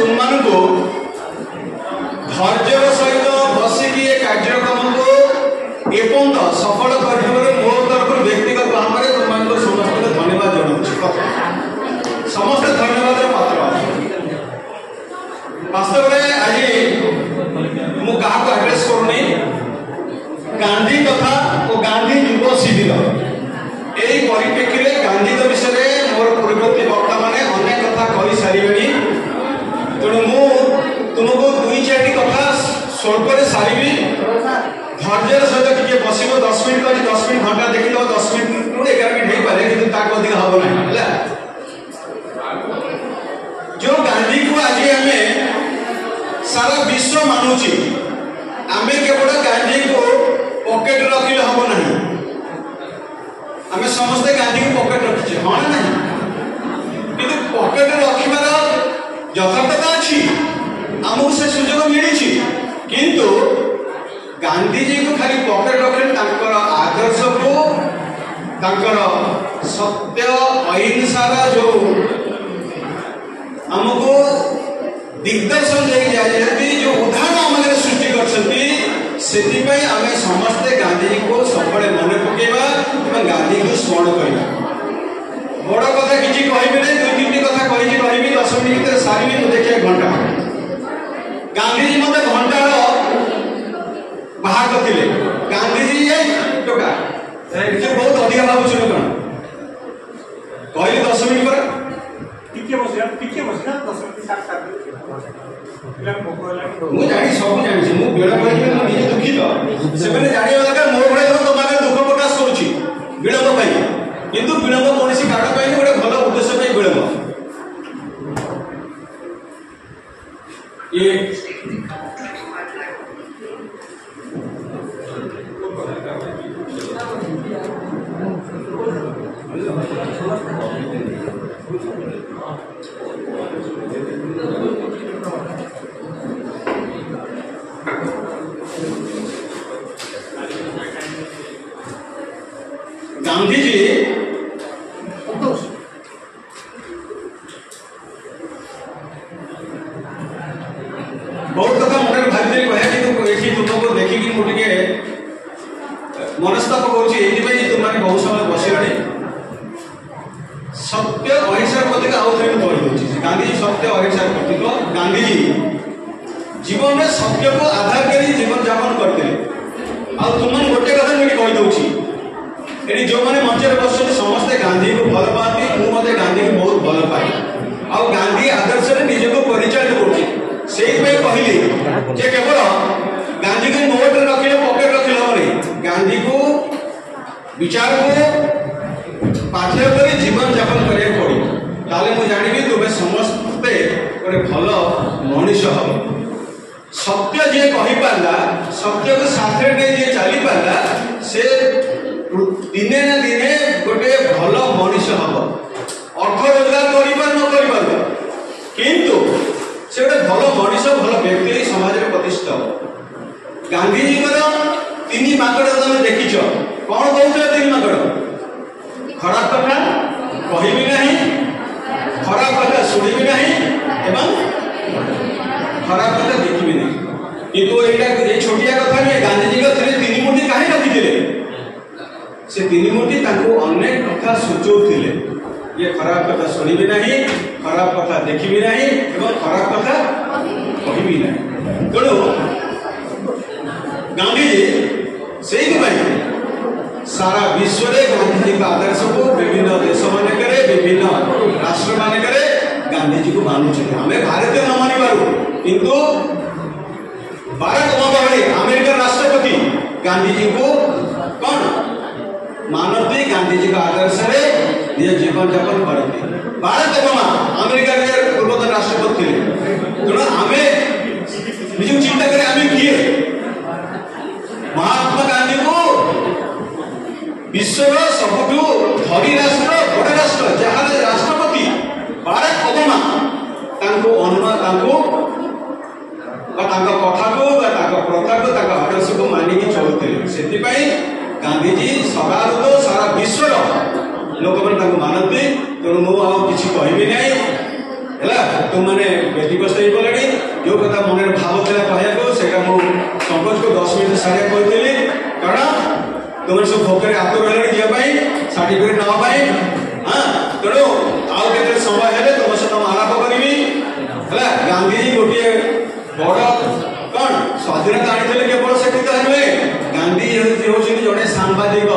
तुम को धैर्यर सहित बसिकी ए कार्यक्रम को एपर्यंत सफल कर मो तरफ व्यक्तिगत भाव में तुम समस्त धन्यवाद जनाऊँ समस्त धन्यवाद पात्र वास्तव में आज मुझे एड्रेस करूनी गांधी कथा और गांधी युव शिविर यही परिप्रेक्षी में गांधी विषय में मोर पूर्ववर्ती वक्ता मैंने अनेक कथा कही सारे तेणु मु तुमको दुई चार कथा स्वल्प सारी धैर्यर सहित टे बस 10 मिनट कर 10 मिनट घंटा देखी 10 मिनट रू 11 मिनट हो पारे कि अधिक हम ना जो गांधी को आज आम सारा विश्व मानुची आम केवल गांधी को पॉकेट रखिले हम ना आम समस्ते गांधी को पॉकेट रखीचे हाँ ना कि पॉकेट रखार यथार्थता अच्छी आमको से सुजोग मिली किंतु गांधीजी को खाली पॉकेट रखे आदर्श को सत्य अहिंसार जो आमको दिग्दर्शन दे जो उदाहरण आम सृष्टि कर आम समस्ते गांधी को सब मन पकेबा गांधी को स्मरण करवा बड़ कथा किसी कहबी ना 2-3 कथा कही 10 मिनट भर सारी मुझे देखिए घंटा गांधीजी मत घंटार बाहर करते गांधीजी टोका बहुत अधिक भावुँ कौन कहली 10 मिनट पर मुझे सब जानी मुझे विलम्ब निजे दुखित से जानवा दरकार मो भाई तुम आगे दुख प्रकाश करुच्ची विलम्ब किंतु विलम्ब कौन कारण गोटे भल उद्देश्य विलम्ब ये गांधी जी बहुत कथा मन भाई कहे तुमको देखिकी मुझे मनस्ताप करुँच तुम बहुत समय बसले सत्य अहिंसार प्रतीक आउ थे कही गांधीजी सत्य अहिंसार प्रतीक गांधीजी जीवन में सत्य को आधार कर जीवन यापन करते तुम गोटे कथा मुझे कहीदे ये जो मैंने मंच बस समस्ते गांधी को भल पाती मुझे गांधी को बहुत भल पाए आ गांधी आदर्श निजक परिचालित कहली जे केवल गांधी को नोट रखिले पॉकेट रखिले हम गांधी को विचार को पाठ्य कर जीवन यापन करा पड़ो मुझे जानी तुम्हें समस्ते गोटे भल मनीष हम सत्य जी कहीपारा सत्य को साथ जी चली पारा से दिने ना दिने गोटे भल मनीष हम अर्थ रोजगार कर किंतु से गोटे भल मनीष भल व्यक्ति समाज में प्रतिष्ठा गांधीजी 3 माकड़ तुम देखिच कौन कहते 3 माकड़ खराब कथा कहबी नहीं खराब कथा शुणबी नहीं एवं खराब कथा देखी नहीं किंतु ये छोटिया कथा नहीं गांधीजी का 3 मूर्ति कहीं रखी से 3 मूर्ति अनेक कथा सूचौले ये खराब कथा शुणबी नहीं खराब कथा देखी नहीं एवं खराब कथा कहबी नहीं तेणु गांधीजी से सारा विश्व में गांधीजी का आदर्श को विभिन्न देश मानक विभिन्न राष्ट्र मानक गांधीजी को मानुचे आम भारतीय न मानी पारू किंतु बाराक ओबामा भाई अमेरिका राष्ट्रपति गांधीजी को कौन मानती गांधीजी का आदर्श रे निज जीवन यापन करते बाराक ओबामा अमेरिका के पूर्वतन राष्ट्रपति थे तेणु आम निज चिंता करें आम किए महात्मा गांधी को विश्व सबुठू धनी राष्ट्र बड़ राष्ट्र जहाँ राष्ट्रपति बाराक ओबामा कथा को प्रथा को आदर्श को मानिक चलुते से गांधीजी सारा सारा विश्वर लोक मैंने मानती तेणु मुझे कहबी ना तुमने व्यतिग्रस्त हो गले जो कथा मन भाव था कहूँ संकोच को 10 मिनट सारे कहती कारण तुम सब भोकर आतुर है जावाई सर्टिफिकेट नापाई हाँ तेणु आउ के समय है तुम सहित आलाप करी गांधीजी गोटे बड़ कौन स्वाधीनता आनी केवल से नुहे गांधी हूँ जड़े सांबादिक